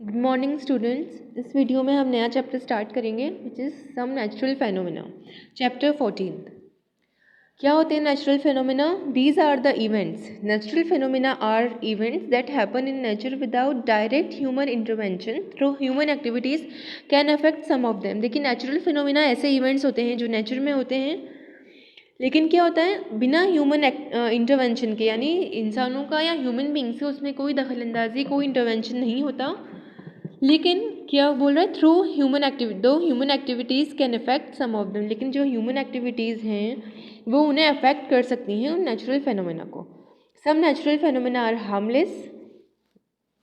Good morning students. इस video में हम नया चैप्टर स्टार्ट करेंगे which is some natural phenomena. Chapter 14। क्या होते हैं natural phenomena? These are the events. Natural phenomena are events that happen in nature without direct human intervention through human activities can affect some of them. देखिए natural phenomena ऐसे events होते हैं जो nature में होते हैं, लेकिन क्या होता है बिना ह्यूमन इंटरवेंशन के, यानी इंसानों का या ह्यूमन बींग से उसमें कोई दखलंदाजी, कोई इंटरवेंशन नहीं होता। लेकिन क्या बोल रहा है? Through human activity, though human activities can affect some of them. लेकिन जो ह्यूमन एक्टिविटीज़ हैं वो उन्हें अफेक्ट कर सकती हैं उन नेचुरल फेनोमेना को। Some natural phenomena are harmless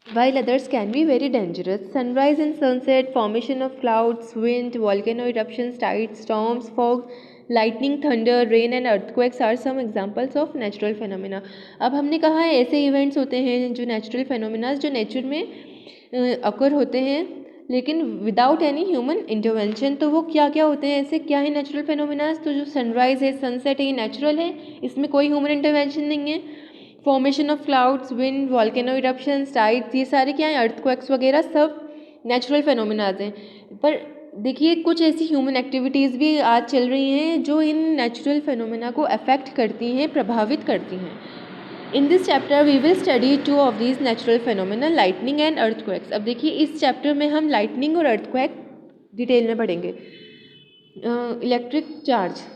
while others can be very dangerous. Sunrise and sunset, formation of clouds, wind, volcano eruptions, tides, storms, fog, lightning, thunder, rain and earthquakes are some examples of natural phenomena. अब हमने कहा है ऐसे events होते हैं जो natural phenomena जो nature में अकर होते हैं लेकिन विदाउट एनी ह्यूमन इंटरवेंशन। तो वो क्या क्या होते हैं, ऐसे क्या है नेचुरल फेनोमेनाज? तो जो सनराइज़ है, सनसेट है, ये नेचुरल है, इसमें कोई ह्यूमन इंटरवेंशन नहीं है। Formation of clouds, wind, volcano eruptions, tides, ये सारे क्या हैं? अर्थक्वेक्स वगैरह सब नेचुरल फेनोमेनाज हैं। पर देखिए कुछ ऐसी ह्यूमन एक्टिविटीज़ भी आज चल रही हैं जो इन नेचुरल फेनोमेना को अफेक्ट करती हैं, प्रभावित करती हैं। In this chapter we will study two of these natural phenomena, lightning and earthquakes. अब देखिए इस चैप्टर में हम लाइटनिंग और अर्थक्वेक डिटेल में पढ़ेंगे। Electric charge.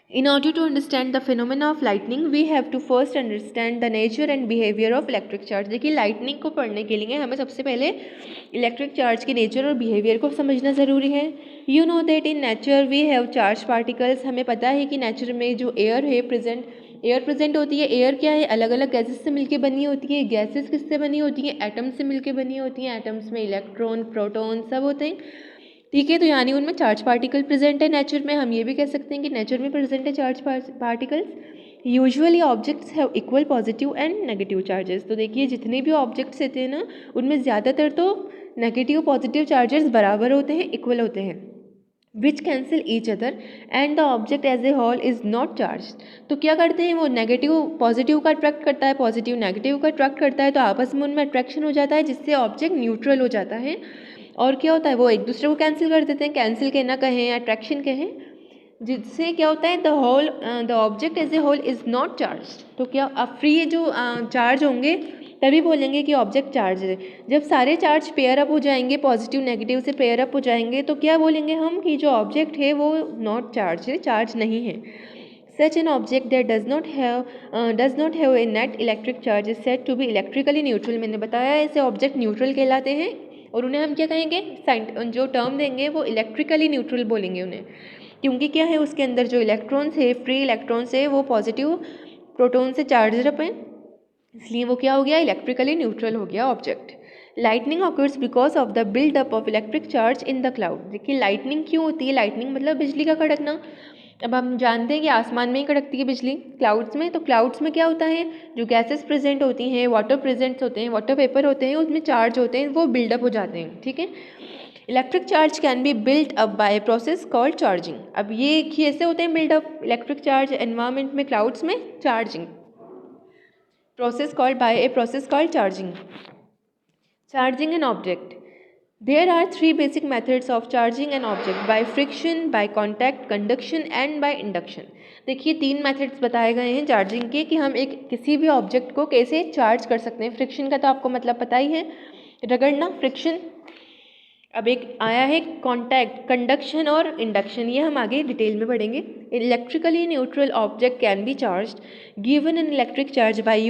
In order to understand the phenomena of lightning, we have to first understand the nature and behavior of electric charge. देखिए lightning को पढ़ने के लिए हमें सबसे पहले इलेक्ट्रिक चार्ज के नेचर और बिहेवियर को समझना ज़रूरी है। You know that in nature we have charged particles. हमें पता है कि नेचर में जो एयर है एयर प्रेजेंट होती है। एयर क्या है? अलग अलग गैसेस से मिलकर बनी होती है। गैसेस किससे बनी होती हैं? एटम्स से मिलकर बनी होती हैं। एटम्स में इलेक्ट्रॉन, प्रोटॉन सब होते हैं, ठीक है। तो यानी उनमें चार्ज पार्टिकल प्रेजेंट है नेचर में। हम ये भी कह सकते हैं कि नेचर में प्रेजेंट है charge particles. Usually objects have equal positive and negative charges. तो देखिए जितने भी ऑब्जेक्ट्स होते हैं ना उनमें ज़्यादातर तो नेगेटिव पॉजिटिव चार्जेस बराबर होते हैं, इक्वल होते हैं, which cancel each other and the object as a whole is not charge. तो क्या करते हैं वो नेगेटिव पॉजिटिव का अट्रैक्ट करता है, पॉजिटिव नेगेटिव का अट्रैक्ट करता है, तो आपस में उनमें अट्रैक्शन हो जाता है जिससे ऑब्जेक्ट न्यूट्रल हो जाता है। और क्या होता है वो एक दूसरे को कैंसिल कर देते हैं। कैंसिल कहना कहें, अट्रैक्शन कहें, जिससे क्या होता है the object as a whole is not charge. तो क्या अब फ्री जो चार्ज होंगे तभी बोलेंगे कि ऑब्जेक्ट चार्ज है। जब सारे चार्ज पेयर अप हो जाएंगे, पॉजिटिव नेगेटिव से पेयर अप हो जाएंगे, तो क्या बोलेंगे हम कि जो ऑब्जेक्ट है वो नॉट चार्ज है, चार्ज नहीं है। Such an object that does not have a net electric charge is said to be electrically neutral. मैंने बताया ऐसे ऑब्जेक्ट न्यूट्रल कहलाते हैं और उन्हें हम क्या कहेंगे? जो टर्म देंगे वो इलेक्ट्रिकली न्यूट्रल बोलेंगे उन्हें, क्योंकि क्या है उसके अंदर जो इलेक्ट्रॉन्स है, फ्री इलेक्ट्रॉन्स है, वो पॉजिटिव प्रोटॉन से चार्ज अप हैं, इसलिए वो क्या हो गया? इलेक्ट्रिकली न्यूट्रल हो गया object. Lightning occurs because of the buildup of electric charge in the cloud. देखिए लाइटनिंग क्यों होती है? लाइटनिंग मतलब बिजली का कड़कना। अब हम जानते हैं कि आसमान में ही कड़कती है बिजली, क्लाउड्स में। तो क्लाउड्स में क्या होता है? जो गैसेस प्रेजेंट होती हैं, वाटर प्रेजेंट होते हैं, वाटर वेपर होते हैं, उसमें चार्ज होते हैं, वो बिल्डअप हो जाते हैं, ठीक है। Electric charge can be built up by process called charging. अब ये कैसे होते हैं बिल्डअप इलेक्ट्रिक चार्ज एनवायरमेंट में, क्लाउड्स में? Charging process called by a process called charging. Charging an object. There are three basic methods of charging an object: by friction, by contact, conduction and by induction. देखिए तीन methods बताए गए हैं charging के कि हम एक किसी भी ऑब्जेक्ट को कैसे चार्ज कर सकते हैं। फ्रिक्शन का तो आपको मतलब पता ही है, रगड़ना, फ्रिक्शन। अब एक आया है कॉन्टैक्ट, कंडक्शन और इंडक्शन, ये हम आगे डिटेल में पढ़ेंगे। Electrically neutral object can be charge given an electric charge by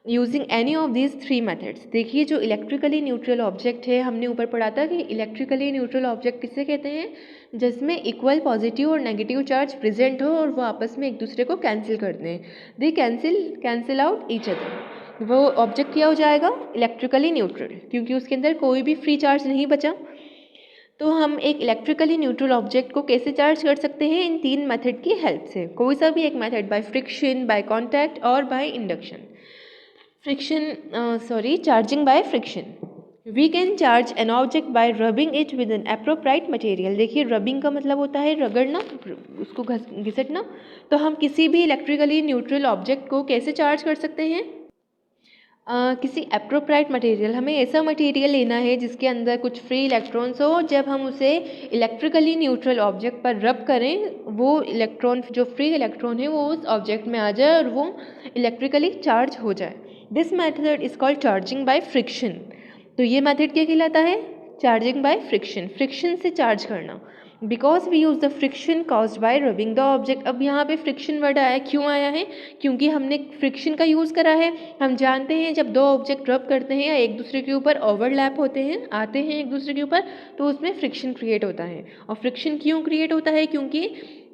using any of these three methods. देखिए जो इलेक्ट्रिकली न्यूट्रल ऑब्जेक्ट है, हमने ऊपर पढ़ा था कि इलेक्ट्रिकली न्यूट्रल ऑब्जेक्ट किसे कहते हैं? जिसमें इक्वल पॉजिटिव और नेगेटिव चार्ज प्रेजेंट हो और वो आपस में एक दूसरे को कैंसिल कर दें। दे कैंसिल आउट ईच अदर। वो ऑब्जेक्ट क्या हो जाएगा? इलेक्ट्रिकली न्यूट्रल, क्योंकि उसके अंदर कोई भी फ्री चार्ज नहीं बचा। तो हम एक इलेक्ट्रिकली न्यूट्रल ऑब्जेक्ट को कैसे चार्ज कर सकते हैं? इन तीन मेथड की हेल्प से। कोई सा भी एक method, by friction, by contact और by induction. Charging by friction. We can charge an object by rubbing it with an appropriate material. देखिए रबिंग का मतलब होता है रगड़ना, उसको घिसटना। तो हम किसी भी इलेक्ट्रिकली न्यूट्रल ऑब्जेक्ट को कैसे चार्ज कर सकते हैं? किसी एप्रोप्राइट मटेरियल, हमें ऐसा मटेरियल लेना है जिसके अंदर कुछ फ्री इलेक्ट्रॉन्स हो। जब हम उसे इलेक्ट्रिकली न्यूट्रल ऑब्जेक्ट पर रब करें, वो इलेक्ट्रॉन, जो फ्री इलेक्ट्रॉन है, वो उस ऑब्जेक्ट में आ जाए और वो इलेक्ट्रिकली चार्ज हो जाए। This method is called charging by friction. तो ये मेथड क्या कहलाता है? चार्जिंग बाय फ्रिक्शन, फ्रिक्शन से चार्ज करना। Because we use the friction caused by rubbing the object. अब यहाँ पे फ्रिक्शन वर्ड आया, क्यों आया है? क्योंकि हमने फ्रिक्शन का यूज़ करा है। हम जानते हैं जब दो ऑब्जेक्ट रब करते हैं या एक दूसरे के ऊपर ओवरलैप होते हैं, आते हैं एक दूसरे के ऊपर, तो उसमें फ्रिक्शन क्रिएट होता है। और फ्रिक्शन क्यों क्रिएट होता है? क्योंकि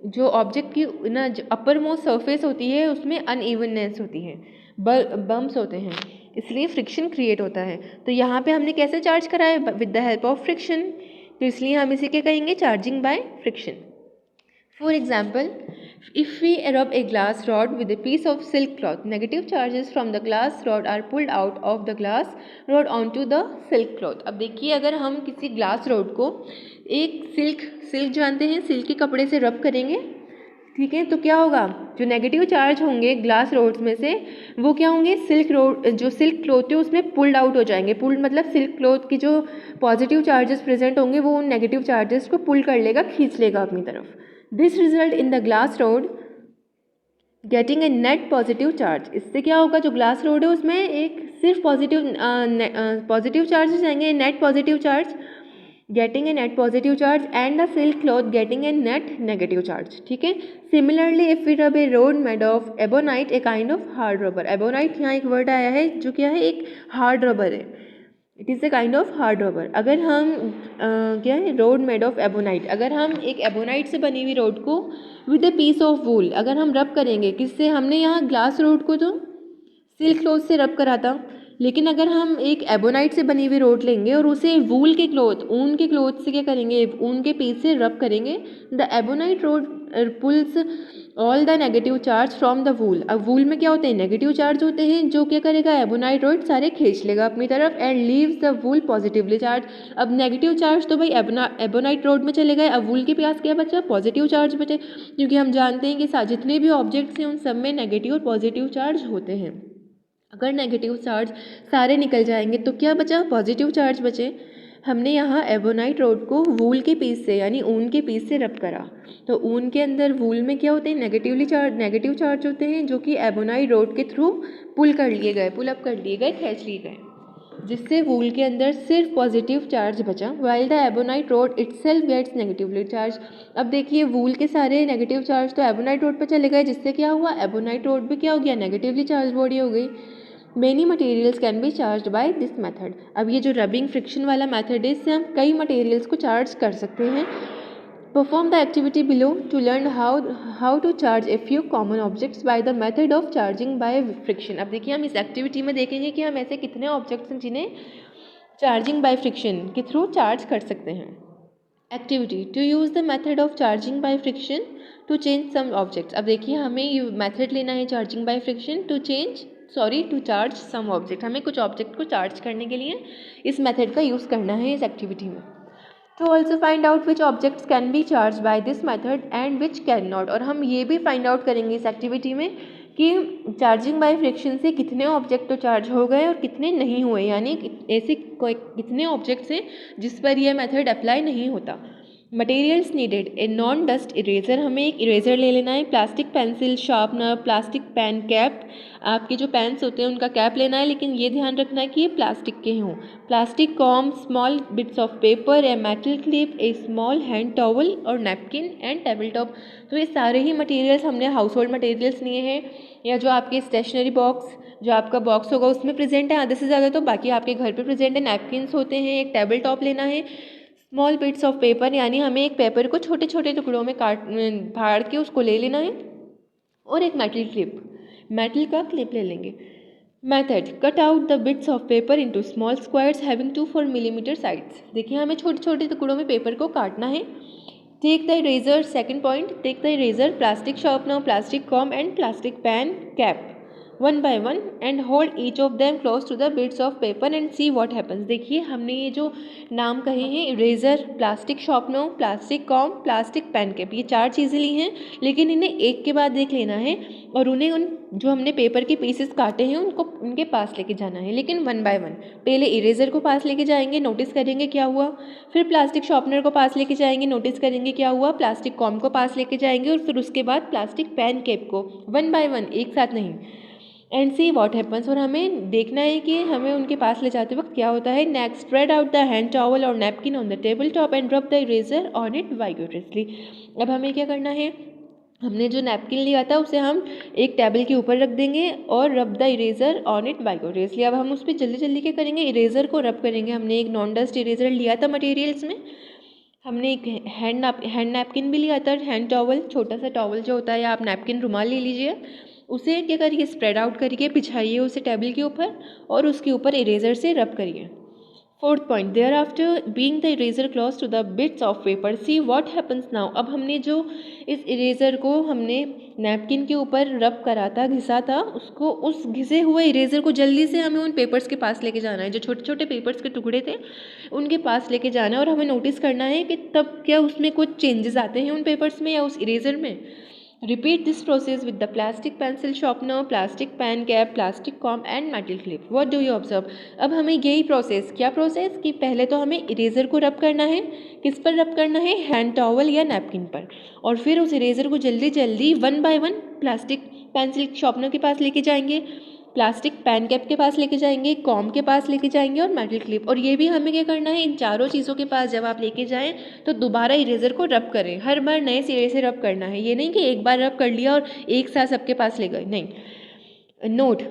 जो ऑब्जेक्ट की ना अपर मोस्ट सरफेस होती है उसमें अनइवननेस होती है, बम्प्स होते हैं, इसलिए फ्रिक्शन क्रिएट होता है। तो यहाँ पे हमने कैसे चार्ज करा है? With the help of friction. तो इसलिए हम इसे क्या कहेंगे? Charging by friction. For example, if we rub a glass rod with a piece of silk cloth, negative charges from the glass rod are pulled out of the glass rod onto the silk cloth. अब देखिए, अगर हम किसी glass rod को एक silk जानते हैं, silk के कपड़े से रब करेंगे, ठीक है, तो क्या होगा? जो नेगेटिव चार्ज होंगे ग्लास रोड्स में से, वो क्या होंगे? जो सिल्क क्लॉथ है उसमें पुल्ड आउट हो जाएंगे। पुल्ड मतलब सिल्क क्लॉथ की जो पॉजिटिव चार्जेस प्रेजेंट होंगे वो उन नेगेटिव चार्जेस को पुल कर लेगा, खींच लेगा अपनी तरफ। This result in the glass rod getting a net positive charge. इससे क्या होगा? जो ग्लास रोड है उसमें एक सिर्फ पॉजिटिव चार्जेस आएंगे, net positive charge, getting a net positive charge, and the silk cloth getting a net negative charge, ठीक है। Similarly, if we rub a rod made of ebonite, a kind of hard rubber, ebonite यहाँ एक word आया है जो क्या है? एक हार्ड रबर है, it is a kind of hard rubber. अगर हम क्या है? रोड मेड ऑफ एबोनाइट, अगर हम एक एबोनाइट से बनी हुई रोड को with a piece of wool, अगर हम रब करेंगे, किससे? हमने यहाँ ग्लास रोड को तो सिल्क क्लॉथ से रब करा था, लेकिन अगर हम एक एबोनाइट से बनी हुई रोड लेंगे और उसे वूल के क्लॉथ, ऊन के क्लॉथ से क्या करेंगे? ऊन के पीस से रब करेंगे, the ebonite rod pulls all the negative charge from the wool. अब वूल में क्या होते हैं? नेगेटिव चार्ज होते हैं, जो क्या करेगा? एबोनाइट रोड सारे खींच लेगा अपनी तरफ, and leaves the wool positively charge. अब नेगेटिव चार्ज तो भाई एबोनाइट रोड में चले गए, अब वूल के पास क्या बचा? पॉजिटिव चार्ज बचे, क्योंकि हम जानते हैं कि जितने भी ऑब्जेक्ट्स हैं उन सब में नेगेटिव और पॉजिटिव चार्ज होते हैं। अगर नेगेटिव चार्ज सारे निकल जाएंगे तो क्या बचा? पॉजिटिव चार्ज बचे। हमने यहाँ एबोनाइट रोड को वूल के पीस से, यानी ऊन के पीस से रब करा, तो ऊन के अंदर वूल में क्या होते हैं? नेगेटिव चार्ज होते हैं, जो कि एबोनाइट रोड के थ्रू पुल कर लिए गए, पुल अप कर लिए गए, खींच लिए गए, जिससे वूल के अंदर सिर्फ पॉजिटिव चार्ज बचा, while the ebonite rod itself gets negatively charged. अब देखिए, वूल के सारे नेगेटिव चार्ज तो एबोनाइट रोड पर चले गए, जिससे क्या हुआ? एबोनाइट रोड भी क्या हो गया? नेगेटिवली चार्ज बॉडी हो गई। Many materials can be charged by this method. अब ये जो रबिंग फ्रिक्शन वाला मेथड है, इससे हम कई मटेरियल्स को चार्ज कर सकते हैं। Perform the activity below to learn how to charge a few common objects by the method of charging by friction. अब देखिए, हम इस एक्टिविटी में देखेंगे कि हम ऐसे कितने ऑब्जेक्ट्स हैं जिन्हें चार्जिंग बाय फ्रिक्शन के थ्रू चार्ज कर सकते हैं। Activity to use the method of charging by friction to change some objects. अब देखिए, हमें ये मेथड लेना है charging by friction to charge some object. हमें कुछ ऑब्जेक्ट को चार्ज करने के लिए इस मेथड का यूज़ करना है इस एक्टिविटी में। तो also find out which objects can be charge by this method and which can not. और हम ये भी फाइंड आउट करेंगे इस एक्टिविटी में कि चार्जिंग बाय फ्रिक्शन से कितने ऑब्जेक्ट तो चार्ज हो गए और कितने नहीं हुए, यानी ऐसे कितने ऑब्जेक्ट्स हैं जिस पर यह मेथड अप्लाई नहीं होता। Materials needed, a non dust eraser, हमें एक इरेजर ले लेना है, plastic pencil sharpener, plastic pen cap, आपके जो पेन्स होते हैं उनका कैप लेना है, लेकिन ये ध्यान रखना है कि ये प्लास्टिक के हों, plastic com, small bits of paper, a metal clip, A small hand towel और नैपकिन एंड टेबल टॉप। तो ये सारे ही मटेरियल्स हमने हाउस होल्ड मटेरियल्स लिए हैं, या जो आपके स्टेशनरी बॉक्स, जो आपका बॉक्स होगा उसमें प्रेजेंट है आधे से ज़्यादा, तो बाकी आपके घर पे प्रेजेंट है। नैपकिन्स होते हैं, एक टेबल टॉप लेना है, स्मॉल बिट्स ऑफ पेपर, यानी हमें एक पेपर को छोटे छोटे टुकड़ों में फाड़ के उसको ले लेना है, और एक मेटल का क्लिप ले लेंगे। Method, cut out the bits of paper into small squares having 2-4 millimetre sides. देखिए, हमें छोटे छोटे टुकड़ों में पेपर को काटना है। Take the eraser, second point, take the eraser, plastic sharpener, plastic comb and plastic pen cap. One by one and hold each of them close to the bits of paper and see what happens. देखिए हमने ये जो नाम कहे हैं, eraser, plastic sharpener, plastic comb, plastic pen cap, ये 4 चीज़ें ली हैं, लेकिन इन्हें एक के बाद देख लेना है और उन्हें उन जो हमने पेपर के पीसेस काटे हैं उनको उनके पास लेके जाना है, लेकिन वन बाय वन। पहले इरेज़र को पास लेके जाएंगे, नोटिस करेंगे क्या हुआ, फिर प्लास्टिक शार्पनर को पास लेके जाएंगे, नोटिस करेंगे क्या हुआ, प्लास्टिक कॉम को पास लेके जाएंगे और फिर उसके बाद प्लास्टिक पेन कैप को, वन बाय वन, एक साथ नहीं। एंड सी वॉट हैपन्स, और हमें देखना है कि हमें उनके पास ले जाते वक्त क्या होता है। Next spread out the hand towel और napkin on the table top and rub the eraser on it vigorously. अब हमें क्या करना है, हमने जो नैपकिन लिया था उसे हम एक टेबल के ऊपर रख देंगे और rub the eraser on it vigorously. अब हम उस पर जल्दी जल्दी क्या करेंगे, इरेजर को रब करेंगे। हमने एक नॉन डस्ट इरेजर लिया था मटेरियल्स में, हमने एक हैंड नैपकिन भी लिया था, हैंड टॉवल, छोटा सा टॉवल जो होता है, या आप नैपकिन रुमाल ले लीजिए, उसे क्या करिए, स्प्रेड आउट करिए, बिछाइए उसे टेबल के ऊपर और उसके ऊपर इरेजर से रब करिए। Fourth point, thereafter being the eraser close to the bits of paper see what happens now. अब हमने जो इस इरेजर को हमने नैपकिन के ऊपर रब करा था, घिसा था, उसको, उस घिसे हुए इरेजर को जल्दी से हमें उन पेपर्स के पास लेके जाना है, जो छोटे छोटे पेपर्स के टुकड़े थे उनके पास लेके जाना है, और हमें नोटिस करना है कि तब क्या उसमें कुछ चेंजेस आते हैं उन पेपर्स में या उस इरेजर में। Repeat this process with the plastic pencil sharpener, plastic pen cap, plastic comb and metal clip. What do you observe? अब हमें यही प्रोसेस, क्या प्रोसेस, कि पहले तो हमें इरेज़र को रब करना है, किस पर रब करना है, हैंड टॉवल या नैपकिन पर, और फिर उस इरेज़र को जल्दी जल्दी one by one plastic pencil sharpener के पास लेके जाएंगे, प्लास्टिक पेन कैप के पास लेके जाएंगे, कॉम के पास लेके जाएंगे और मेटल क्लिप। और ये भी हमें क्या करना है, इन चारों चीज़ों के पास जब आप लेके जाएं तो दोबारा इरेज़र को रब करें, हर बार नए सिरे से रब करना है, ये नहीं कि एक बार रब कर लिया और एक साथ सबके पास ले गए, नहीं। Note,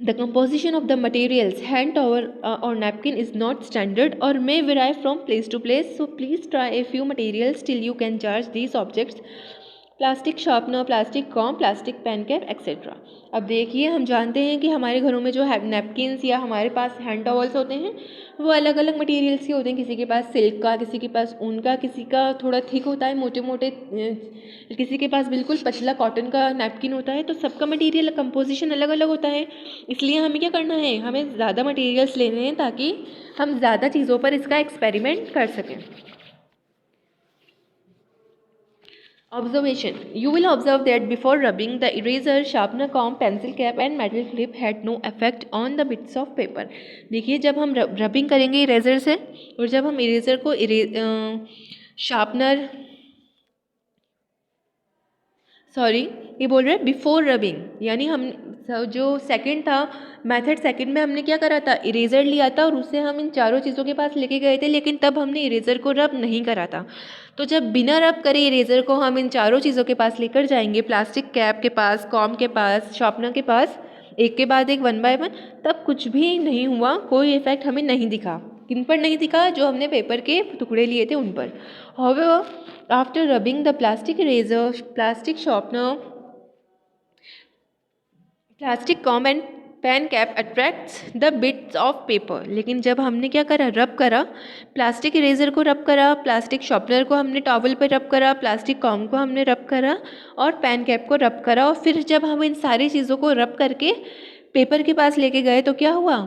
the composition of the materials, hand towel or napkin is not standard or may vary from place to place, so please try a few materials till you can judge these objects, plastic sharpener, plastic comb, plastic pen cap etcetera. अब देखिए, हम जानते हैं कि हमारे घरों में जो नैपकिन्स या हमारे पास हैंड टॉवल्स होते हैं वो अलग अलग मटेरियल्स के होते हैं, किसी के पास सिल्क का, किसी के पास ऊन का, किसी का थोड़ा थिक होता है, मोटे मोटे, किसी के पास बिल्कुल पतला कॉटन का नैपकिन होता है, तो सबका मटेरियल कंपोजिशन अलग अलग होता है। इसलिए हमें क्या करना है, हमें ज़्यादा मटेरियल्स लेने हैं ताकि हम ज़्यादा चीज़ों पर इसका एक्सपेरिमेंट कर सकें। Observation. You will observe that before rubbing, the eraser, sharpener comb, pencil cap and metal clip had no effect on the bits of paper. देखिए, जब हम रबिंग करेंगे इरेजर से और जब हम इरेजर को शार्पनर, सॉरी, ये बोल रहे हैं बिफोर रबिंग, यानी हम जो सेकंड था मेथड, सेकंड में हमने क्या करा था, इरेजर लिया था और उससे हम इन चारों चीज़ों के पास लेके गए थे, लेकिन तब हमने इरेजर को रब नहीं करा था। तो जब बिना रब करे इरेजर को हम इन चारों चीज़ों के पास लेकर जाएंगे, प्लास्टिक कैप के पास, कॉम के पास, शार्पनर के पास, एक के बाद एक वन बाय वन, तब कुछ भी नहीं हुआ, कोई इफेक्ट हमें नहीं दिखा। किन पर नहीं दिखा, जो हमने पेपर के टुकड़े लिए थे उन पर। However, after rubbing the plastic eraser, plastic sharpener, plastic comb and pen cap attracts the bits of paper. लेकिन जब हमने क्या करा, रब करा, प्लास्टिक इरेजर को रब करा, प्लास्टिक शार्पनर को हमने टॉवल पर रब करा, प्लास्टिक कॉम को हमने रब करा और पेन कैप को रब करा, और फिर जब हम इन सारी चीज़ों को रब करके पेपर के पास लेके गए तो क्या हुआ,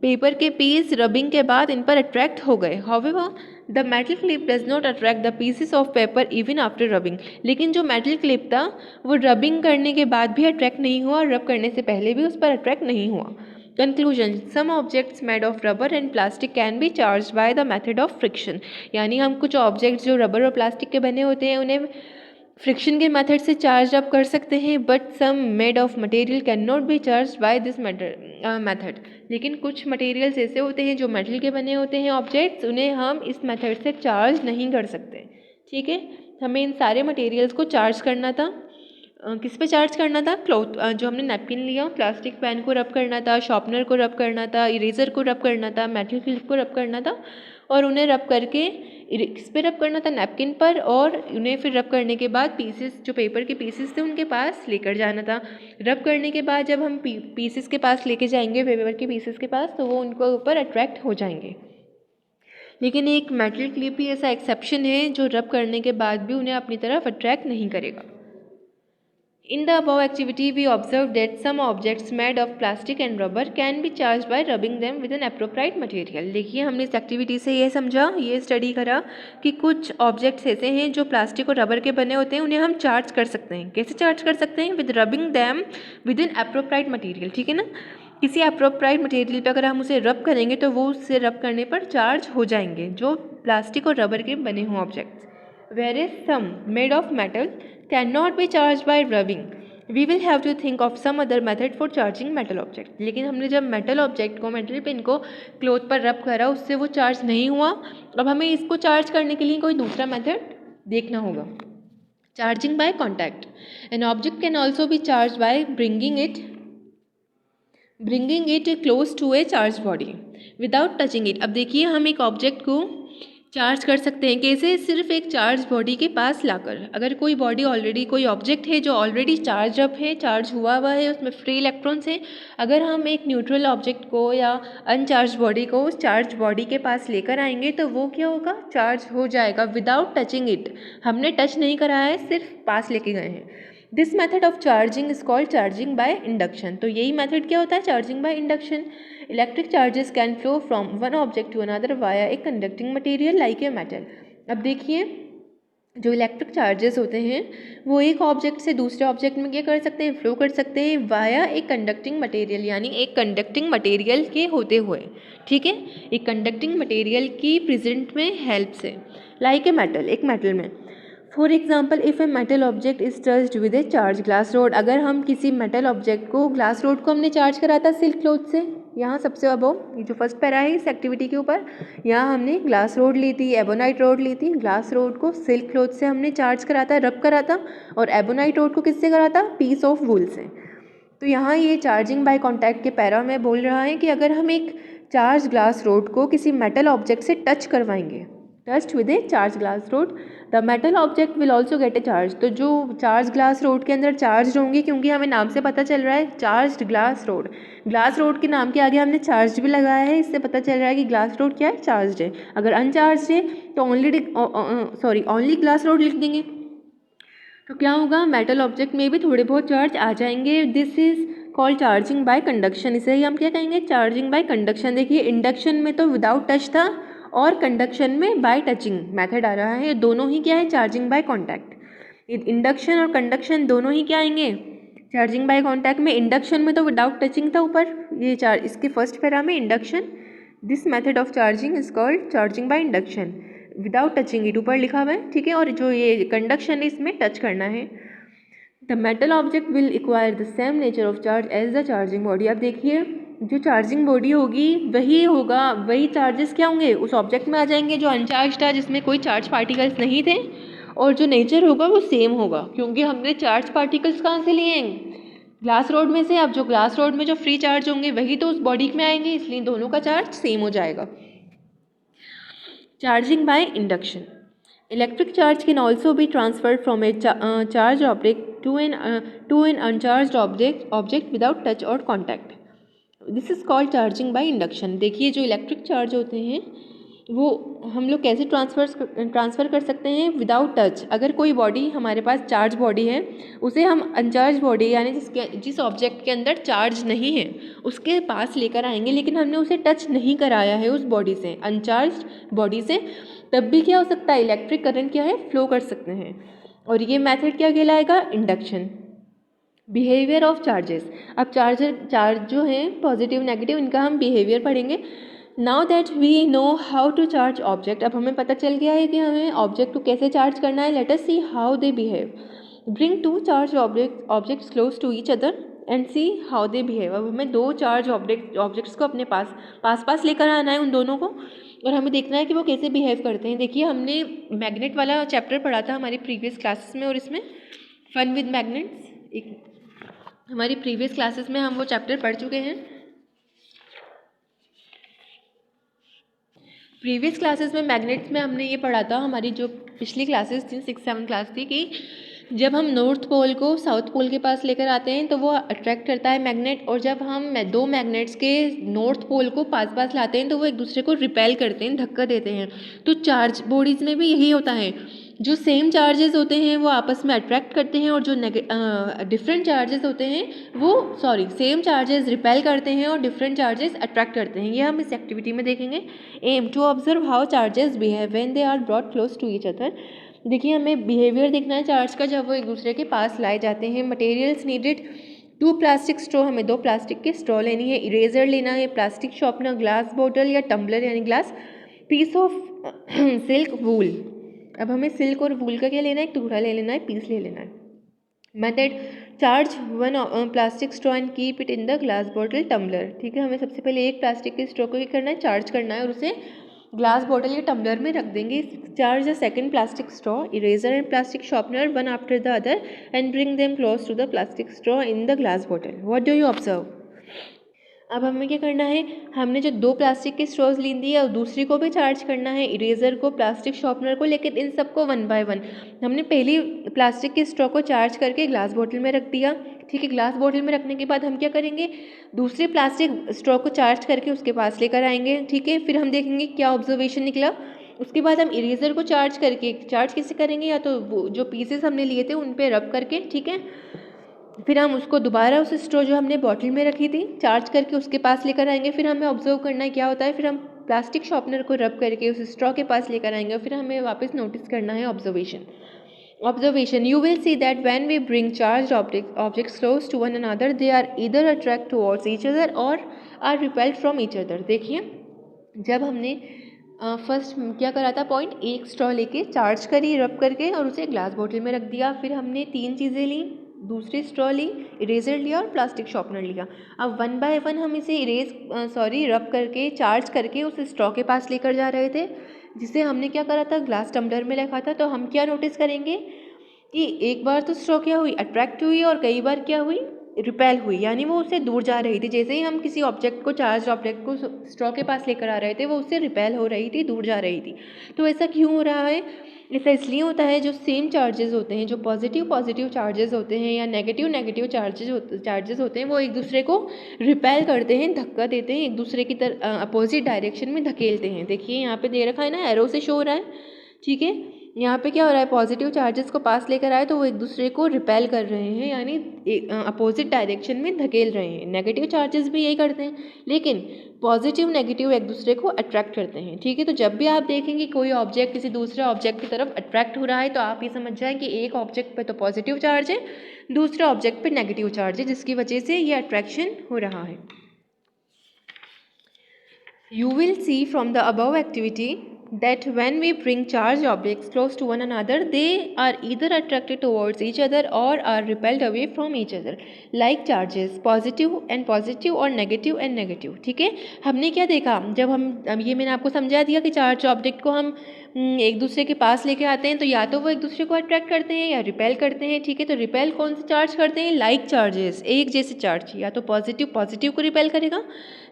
पेपर के पीस रबिंग के बाद इन पर अट्रैक्ट हो गए। However, the metal clip does not attract the pieces of paper even after rubbing. लेकिन जो मेटल क्लिप था वो रबिंग करने के बाद भी अट्रैक्ट नहीं हुआ और रब करने से पहले भी उस पर अट्रैक्ट नहीं हुआ। Conclusion: Some objects made of rubber and plastic can be charged by the method of friction. यानी हम कुछ ऑब्जेक्ट्स जो रबर और प्लास्टिक के बने होते हैं उन्हें फ्रिक्शन के मेथड से चार्ज अप कर सकते हैं, but some made of material can not be charge by this method. लेकिन कुछ मटेरियल्स ऐसे होते हैं जो मेटल के बने होते हैं ऑब्जेक्ट्स, उन्हें हम इस मेथड से चार्ज नहीं कर सकते। ठीक है, हमें इन सारे मटेरियल्स को चार्ज करना था, किस पे चार्ज करना था, क्लॉथ, जो हमने नैपकिन लिया, प्लास्टिक पेन को रब करना था, शार्पनर को रब करना था, इरेजर को रब करना था, मेटल क्लिप को रब करना था, और उन्हें रब करके किस पे रब करना था, नैपकिन पर, और उन्हें फिर रब करने के बाद पीसेस, जो पेपर के पीसेस थे उनके पास लेकर जाना था। रब करने के बाद जब हम पीसेस के पास लेके जाएंगे, पेपर के पीसेस के पास, तो वो उनको ऊपर अट्रैक्ट हो जाएंगे। लेकिन एक मेटल क्लिप ही ऐसा एक्सेप्शन है जो रब करने के बाद भी उन्हें अपनी तरफ अट्रैक्ट नहीं करेगा। In the above activity, we observed that some objects made of plastic and rubber can be charged by rubbing them with an appropriate material. देखिए हमने इस एक्टिविटी से ये समझा, ये स्टडी करा कि कुछ ऑब्जेक्ट्स ऐसे हैं जो प्लास्टिक और रबर के बने होते हैं, उन्हें हम चार्ज कर सकते हैं. कैसे चार्ज कर सकते हैं? With rubbing them with an appropriate material. ठीक है ना, किसी अप्रोप्राइट मटेरियल पर अगर हम उसे रब करेंगे तो वो उससे रब करने पर चार्ज हो जाएंगे, जो प्लास्टिक और रबर के बने हों objects. Whereas some made of metal cannot be charged by rubbing. We will have to think of some other method for charging metal object. लेकिन हमने जब मेटल ऑब्जेक्ट को, मेटल पिन को क्लोथ पर रब करा, उससे वो चार्ज नहीं हुआ. अब हमें इसको चार्ज करने के लिए कोई दूसरा मेथड देखना होगा. Charging by contact. An object can also be charge by bringing it close to a charge body without touching it. अब देखिए हम एक ऑब्जेक्ट को चार्ज कर सकते हैं. कैसे? सिर्फ एक चार्ज बॉडी के पास लाकर. अगर कोई बॉडी ऑलरेडी, कोई ऑब्जेक्ट है जो ऑलरेडी चार्ज अप है, चार्ज हुआ हुआ है, उसमें फ्री इलेक्ट्रॉन्स हैं, अगर हम एक न्यूट्रल ऑब्जेक्ट को या अनचार्ज बॉडी को उस चार्ज बॉडी के पास लेकर आएंगे तो वो क्या होगा? चार्ज हो जाएगा विदाउट टचिंग इट. हमने टच नहीं करा है, सिर्फ पास लेके गए हैं. This method of charging is called charging by induction. तो यही मेथड क्या होता है? Charging by induction. Electric charges can flow from one object to another via a conducting material like a metal. अब देखिए जो इलेक्ट्रिक चार्जेस होते हैं वो एक ऑब्जेक्ट से दूसरे ऑब्जेक्ट में क्या कर सकते हैं? फ्लो कर सकते हैं वाया एक कंडक्टिंग मटेरियल, यानी एक कंडक्टिंग मटेरियल के होते हुए. ठीक है, एक कंडक्टिंग मटेरियल की प्रेजेंट में हेल्प से, लाइक ए मेटल, एक मेटल में. For example, if a metal object is touched with A charge glass rod. अगर हम किसी मेटल ऑब्जेक्ट को, ग्लास रोड को हमने चार्ज करा था सिल्क क्लॉथ से, यहाँ सबसे अबव ये जो फर्स्ट पैरा है इस एक्टिविटी के ऊपर, यहाँ हमने ग्लास रोड ली थी, एबोनाइट रोड ली थी. ग्लास रोड को सिल्क क्लॉथ से हमने चार्ज करा था, रब करा था, और एबोनाइट रोड को किससे करा था? पीस ऑफ वूल से. तो यहाँ ये चार्जिंग बाय कॉन्टैक्ट के पैरा में बोल रहा है कि अगर हम एक चार्ज ग्लास रोड को किसी मेटल ऑब्जेक्ट से टच करवाएंगे, touched with A charge glass rod, the metal object will also get A charge. तो जो चार्ज ग्लास रोड के अंदर चार्ज होंगी, क्योंकि हमें नाम से पता चल रहा है charge glass rod, glass rod के नाम के आगे हमने चार्ज भी लगाया है, इससे पता चल रहा है कि ग्लास रोड क्या है? चार्ज है. अगर अनचार्ज है तो ओनली ग्लास रोड लिख देंगे. तो क्या होगा? मेटल ऑब्जेक्ट में भी थोड़े बहुत चार्ज आ जाएंगे. This is called charging bye conduction. इसे ही हम क्या कहेंगे? Charging by conduction. देखिए इंडक्शन में तो विदाउट टच था और कंडक्शन में बाय टचिंग मेथड आ रहा है. ये दोनों ही क्या है? Charging by contact. इंडक्शन और कंडक्शन दोनों ही क्या आएंगे? चार्जिंग बाय कॉन्टैक्ट में. इंडक्शन में तो विदाउट टचिंग था ऊपर, ये इसके फर्स्ट पैरा में induction. This method of charging is called charging by induction. Without touching it ऊपर लिखा हुआ है. ठीक है, और जो ये कंडक्शन है इसमें टच करना है. The metal object will acquire the same nature of charge as the charging body. अब देखिए जो चार्जिंग बॉडी होगी वही होगा, वही चार्जेस क्या होंगे? उस ऑब्जेक्ट में आ जाएंगे जो अनचार्ज था, जिसमें कोई चार्ज पार्टिकल्स नहीं थे, और जो नेचर होगा वो सेम होगा, क्योंकि हमने चार्ज पार्टिकल्स कहाँ से लिए हैं? ग्लास रोड में से. अब जो ग्लास रोड में जो फ्री चार्ज होंगे वही तो उस बॉडी में आएंगे, इसलिए दोनों का चार्ज सेम हो जाएगा. Charging by induction. Electric charge can also be transferred from a charged object to an uncharged object without touch or contact. This is called charging by induction. देखिए जो इलेक्ट्रिक चार्ज होते हैं वो हम लोग कैसे ट्रांसफ़र कर सकते हैं? Without touch. अगर कोई बॉडी हमारे पास चार्ज बॉडी है, उसे हम अनचार्ज बॉडी यानी जिस ऑब्जेक्ट के अंदर चार्ज नहीं है उसके पास लेकर आएंगे, लेकिन हमने उसे टच नहीं कराया है उस बॉडी से, अनचार्ज बॉडी से, तब भी क्या हो सकता है? इलेक्ट्रिक करंट क्या है? फ्लो कर सकते हैं. और ये मेथड क्या कहलाएगा? इंडक्शन. Behaviour of charges. अब चार्ज जो हैं पॉजिटिव नेगेटिव, इनका हम बिहेवियर पढ़ेंगे. Now that we know how to charge object. अब हमें पता चल गया है कि हमें ऑब्जेक्ट को कैसे चार्ज करना है. Let us see how they behave. Bring two charge objects close to each other and see how they behave. अब हमें दो चार्ज ऑब्जेक्ट्स को अपने पास लेकर आना है, उन दोनों को, और हमें देखना है कि वो कैसे बिहेव करते हैं. देखिए हमने मैग्नेट वाला चैप्टर पढ़ा था हमारी प्रीवियस क्लासेस में, और इसमें फन विद मैग्नेट्स, एक हमारी प्रीवियस क्लासेस में हम वो चैप्टर पढ़ चुके हैं. प्रीवियस क्लासेस में मैग्नेट्स में हमने ये पढ़ा था, हमारी जो पिछली क्लासेस थी 6-7 क्लास थी, कि जब हम नॉर्थ पोल को साउथ पोल के पास लेकर आते हैं तो वो अट्रैक्ट करता है मैग्नेट, और जब हम दो मैग्नेट्स के नॉर्थ पोल को पास लाते हैं तो वो एक दूसरे को रिपेल करते हैं, धक्का देते हैं. तो चार्ज बॉडीज़ में भी यही होता है. जो सेम चार्जेस होते हैं वो आपस में अट्रैक्ट करते हैं और जो डिफरेंट चार्जेस होते हैं वो सेम चार्जेस रिपेल करते हैं और डिफरेंट चार्जेस अट्रैक्ट करते हैं। ये हम इस एक्टिविटी में देखेंगे। Aim to observe how charges behave when they are brought close to each other. देखिए हमें बिहेवियर देखना है चार्ज का जब वो एक दूसरे के पास लाए जाते हैं। मटेरियल्स नीडेड 2 प्लास्टिक स्ट्रॉ, हमें 2 प्लास्टिक के स्ट्रॉ लेनी है। इरेजर लेना है, प्लास्टिक शॉर्पनर, ग्लास बॉटल या टम्बलर यानी ग्लास, पीस ऑफ सिल्क, वूल। अब हमें सिल्क और वूल का क्या लेना है, एक टुकड़ा ले लेना है, पीस ले लेना है। Method, charge 1 plastic straw and keep it in the glass bottle tumbler. ठीक है, हमें सबसे पहले एक प्लास्टिक के स्ट्रॉ को क्या करना है, चार्ज करना है और उसे ग्लास बॉटल या टम्बलर में रख देंगे। Charge the second plastic straw, eraser and plastic sharpener one after the other and bring them close to the plastic straw in the glass bottle. What do you observe. अब हमें क्या करना है, हमने जो 2 प्लास्टिक के स्ट्रॉज ली दी है और दूसरी को भी चार्ज करना है, इरेजर को, प्लास्टिक शॉर्पनर को, लेकिन इन सबको 1 बाय 1। हमने पहली प्लास्टिक के स्ट्रॉ को चार्ज करके ग्लास बॉटल में रख दिया। ठीक है, ग्लास बॉटल में रखने के बाद हम क्या करेंगे, दूसरे प्लास्टिक स्ट्रॉ को चार्ज करके उसके पास लेकर आएंगे। ठीक है, फिर हम देखेंगे क्या ऑब्जर्वेशन निकला। उसके बाद हम इरेजर को चार्ज करके, चार्ज कैसे करेंगे, या तो वो जो पीसेस हमने लिए थे उन पे रब करके, ठीक है, फिर हम उसको दोबारा उस स्ट्रॉ जो हमने बॉटल में रखी थी चार्ज करके उसके पास लेकर आएंगे। फिर हमें ऑब्जर्व करना है क्या होता है, फिर हम प्लास्टिक शॉर्पनर को रब करके उस स्ट्रॉ के पास लेकर आएंगे। फिर हमें वापस नोटिस करना है observation. You will see that when we bring charged objects close to one another, they are either attract towards each other or are repelled from each other। देखिए जब हमने फर्स्ट क्या करा था पॉइंट, एक स्ट्रॉ लेके चार्ज करी रब करके और उसे ग्लास बॉटल में रख दिया। फिर हमने 3 चीज़ें ली, दूसरी स्ट्रॉ ली, इरेजर लिया और प्लास्टिक शॉर्पनर लिया। अब 1 बाय 1 हम इसे रब करके चार्ज करके उस स्ट्रॉ के पास लेकर जा रहे थे, जिसे हमने क्या करा था, ग्लास टम्बलर में रखा था। तो हम क्या नोटिस करेंगे कि एक बार तो स्ट्रॉ क्या हुई, अट्रैक्ट हुई, और कई बार क्या हुई, रिपेल हुई, यानी वो उससे दूर जा रही थी। जैसे ही हम किसी ऑब्जेक्ट को, चार्ज ऑब्जेक्ट को स्ट्रॉ के पास लेकर आ रहे थे, वो उससे रिपेल हो रही थी, दूर जा रही थी। तो ऐसा क्यों हो रहा है, ऐसा इसलिए होता है जो सेम चार्जेस होते हैं, जो पॉजिटिव चार्जेस होते हैं या नेगेटिव चार्जेस होते हैं, वो एक दूसरे को रिपेल करते हैं, धक्का देते हैं, एक दूसरे की तरह अपोजिट डायरेक्शन में धकेलते हैं। देखिए यहाँ पे दे रखा है ना, एरो से शो हो रहा है। ठीक है, यहाँ पे क्या हो रहा है, पॉजिटिव चार्जेस को पास लेकर आए तो वो एक दूसरे को रिपेल कर रहे हैं, यानी अपोजिट डायरेक्शन में धकेल रहे हैं। नेगेटिव चार्जेस भी यही करते हैं, लेकिन पॉजिटिव नेगेटिव एक दूसरे को अट्रैक्ट करते हैं। ठीक है, तो जब भी आप देखेंगे कोई ऑब्जेक्ट किसी दूसरे ऑब्जेक्ट की तरफ अट्रैक्ट हो रहा है, तो आप ये समझ जाएं कि एक ऑब्जेक्ट पे तो पॉजिटिव चार्ज है, दूसरे ऑब्जेक्ट पे नेगेटिव चार्ज है, जिसकी वजह से ये अट्रैक्शन हो रहा है। You will see from the above activity that when we bring charged objects close to one another, they are either attracted towards each other or are repelled away from each other, like charges, positive और negative। ठीक है, हमने क्या देखा, जब अब ये मैंने आपको समझा दिया कि चार्ज ऑब्जेक्ट को हम एक दूसरे के पास लेके आते हैं तो या तो वो एक दूसरे को अट्रैक्ट करते हैं या रिपेल करते हैं। ठीक है, तो रिपेल कौन से चार्ज करते हैं, लाइक चार्जेस, एक जैसे चार्ज, या तो पॉजिटिव को रिपेल करेगा,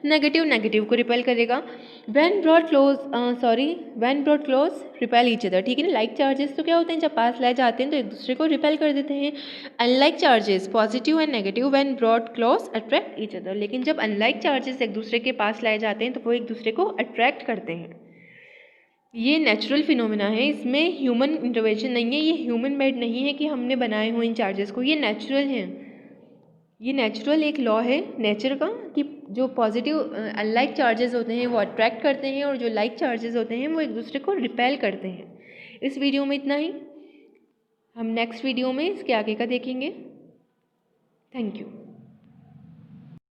नेगेटिव को रिपेल करेगा। When brought close repel each other. ठीक है ना, लाइक चार्जेस तो क्या होते हैं, जब पास लाए जाते हैं तो एक दूसरे को रिपेल कर देते हैं। Unlike charges, positive and negative, when brought close attract each other. लेकिन जब अनलाइक चार्जेस एक दूसरे के पास लाए जाते हैं तो वो एक दूसरे को अट्रैक्ट करते हैं। ये नेचुरल फिनोमेना है, इसमें ह्यूमन इंटरवेंशन नहीं है, ये ह्यूमन मेड नहीं है कि हमने बनाए हुए इन चार्जेस को, ये नेचुरल हैं। ये नेचुरल एक लॉ है नेचर का कि जो पॉजिटिव अनलाइक चार्जेस होते हैं वो अट्रैक्ट करते हैं और जो लाइक चार्जेस होते हैं वो एक दूसरे को रिपेल करते हैं। इस वीडियो में इतना ही, हम नेक्स्ट वीडियो में इसके आगे का देखेंगे। Thank you.